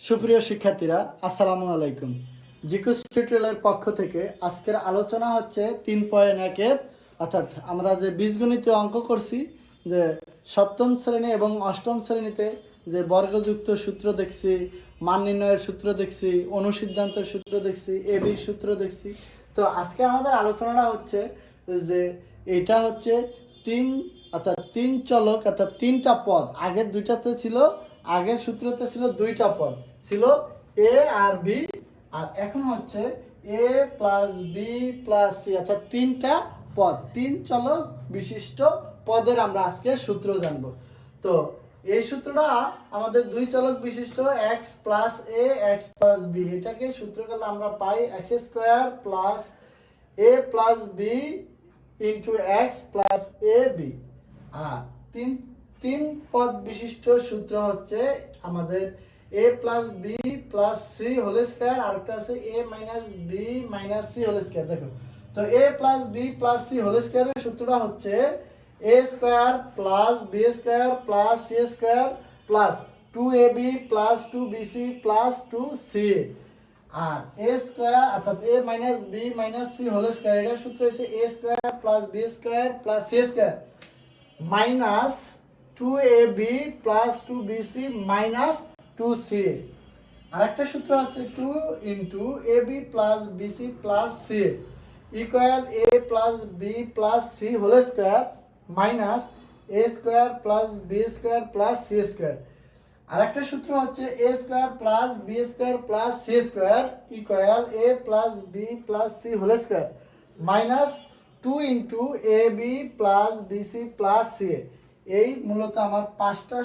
সুপ্রিয় শিক্ষার্থীরা, আসসালামু আলাইকুম। জিকুস টিউটোরিয়ালের পক্ষ থেকে আজকের আলোচনা হচ্ছে 3.1 অর্থাৎ আমরা যে বীজগণিত অঙ্ক করছি, যে সপ্তম শ্রেণী এবং অষ্টম শ্রেণীতে যে বর্গযুক্ত সূত্র দেখছি, মান নির্ণয়ের সূত্র দেখছি, অনুসিদ্ধান্তের সূত্র দেখছি, এবির সূত্র দেখছি। তো আজকে আমাদের আলোচনাটা হচ্ছে যে এটা হচ্ছে তিন চলক অর্থাৎ তিনটা পদ। আগের দুইটাতে ছিল, আগের সূত্রতে ছিল দুইটা পদ, ছিল এ আর বি, আর এখন হচ্ছে এ প্লাস বি প্লাস সি অর্থাৎ তিনটা পদ, তিন চলক বিশিষ্ট পদের আমরা আজকে সূত্র জানবো। তো এই সূত্রটা আমাদের দুই চলক বিশিষ্ট x plus a x plus b, এটাকে সূত্র করলে আমরা পাই x square plus a plus b into x plus a b. আর তিন পদ বিশিষ্ট সূত্র হচ্ছে আমাদের a plus b plus c whole square, আর একটা আছে a minus b minus c whole square. দেখো, তো a plus b plus c whole স্কোয়ারের সূত্রটা হচ্ছে a square plus b square plus c square plus 2ab plus 2bc plus 2c। আর a square অর্থাৎ a minus b minus c whole square, এটার সূত্র হচ্ছে a square plus b square plus c square minus 2ab plus 2bc minus 2c। আর একটা সূত্র আছে 2 into ab plus bc plus c equal a plus b plus c whole square minus a square plus b square plus c square. আর একটা সূত্র হচ্ছে a square plus b square plus c square equal a plus b plus c whole square minus 2 into a b plus bc plus c. এই মূলত আমার পাঁচটা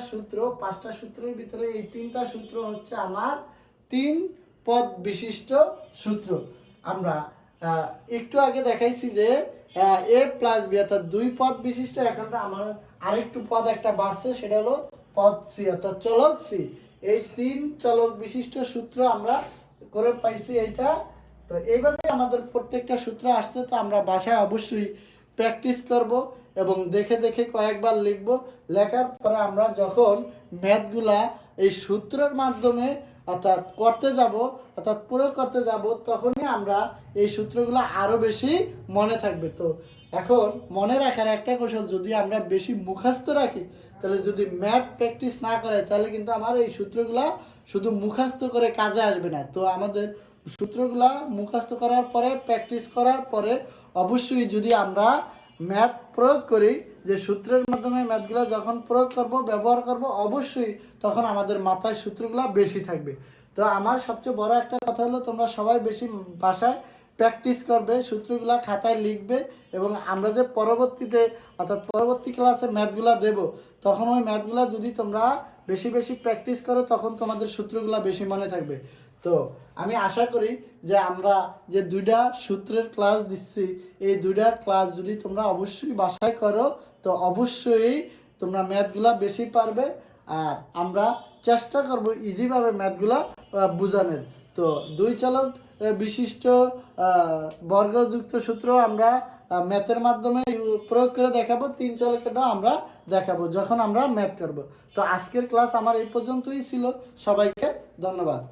সূত্রের ভিতরে এই তিনটা সূত্র হচ্ছে আমার তিন পদ বিশিষ্ট সূত্র। আমরা একটু আগে দেখাইছি যে এ প্লাস বি অর্থাৎ দুই পদ বিশিষ্ট, এখন আমার আরেকটু পদ একটা বাড়ছে, সেটা হলো পদ সি অর্থাৎ চলক সি। এই তিন চলক বিশিষ্ট সূত্র আমরা করে পাইছি এইটা। তো এইভাবে আমাদের প্রত্যেকটা সূত্র আসছে। তো আমরা বাসায় অবশ্যই প্র্যাকটিস করব এবং দেখে দেখে কয়েকবার লিখব। লেখার পরে আমরা যখন ম্যাথগুলা এই সূত্রের মাধ্যমে অর্থাৎ করতে যাব, অর্থাৎ প্রয়োগ করতে যাব, তখনই আমরা এই সূত্রগুলো আরও বেশি মনে থাকবে। তো এখন মনে রাখার একটা কৌশল, যদি আমরা বেশি মুখস্থ রাখি, তাহলে যদি ম্যাথ প্র্যাকটিস না করে, তাহলে কিন্তু আমার এই সূত্রগুলা শুধু মুখস্থ করে কাজে আসবে না। তো আমাদের সূত্রগুলা মুখস্থ করার পরে, প্র্যাকটিস করার পরে অবশ্যই যদি আমরা ম্যাথ প্রয়োগ করি, যে সূত্রের মাধ্যমে ম্যাথগুলো যখন প্রয়োগ করব, ব্যবহার করব, অবশ্যই তখন আমাদের মাথায় সূত্রগুলো বেশি থাকবে। তো আমার সবচেয়ে বড় একটা কথা হলো, তোমরা সবাই বেশি বাসায় প্র্যাকটিস করবে, সূত্রগুলো খাতায় লিখবে, এবং আমরা যে পরবর্তীতে অর্থাৎ পরবর্তী ক্লাসে ম্যাথগুলো দেব, তখন ওই ম্যাথগুলো যদি তোমরা বেশি বেশি প্র্যাকটিস করো, তখন তোমাদের সূত্রগুলো বেশি মনে থাকবে। তো আমি আশা করি যে আমরা যে দুইটা সূত্রের ক্লাস দিচ্ছি, এই দুইটা ক্লাস যদি তোমরা অবশ্যই বাসায় করো, তো অবশ্যই তোমরা ম্যাথগুলা বেশি পারবে। আর আমরা চেষ্টা করব ইজিভাবে ম্যাথগুলা বোঝানোর। তো দুই চলক বিশিষ্ট বর্গযুক্ত সূত্র আমরা ম্যাথের মাধ্যমে প্রয়োগ করে দেখাবো, তিন চলকটা আমরা দেখাবো যখন আমরা ম্যাথ করব। তো আজকের ক্লাস আমার এই পর্যন্তই ছিল। সবাইকে ধন্যবাদ।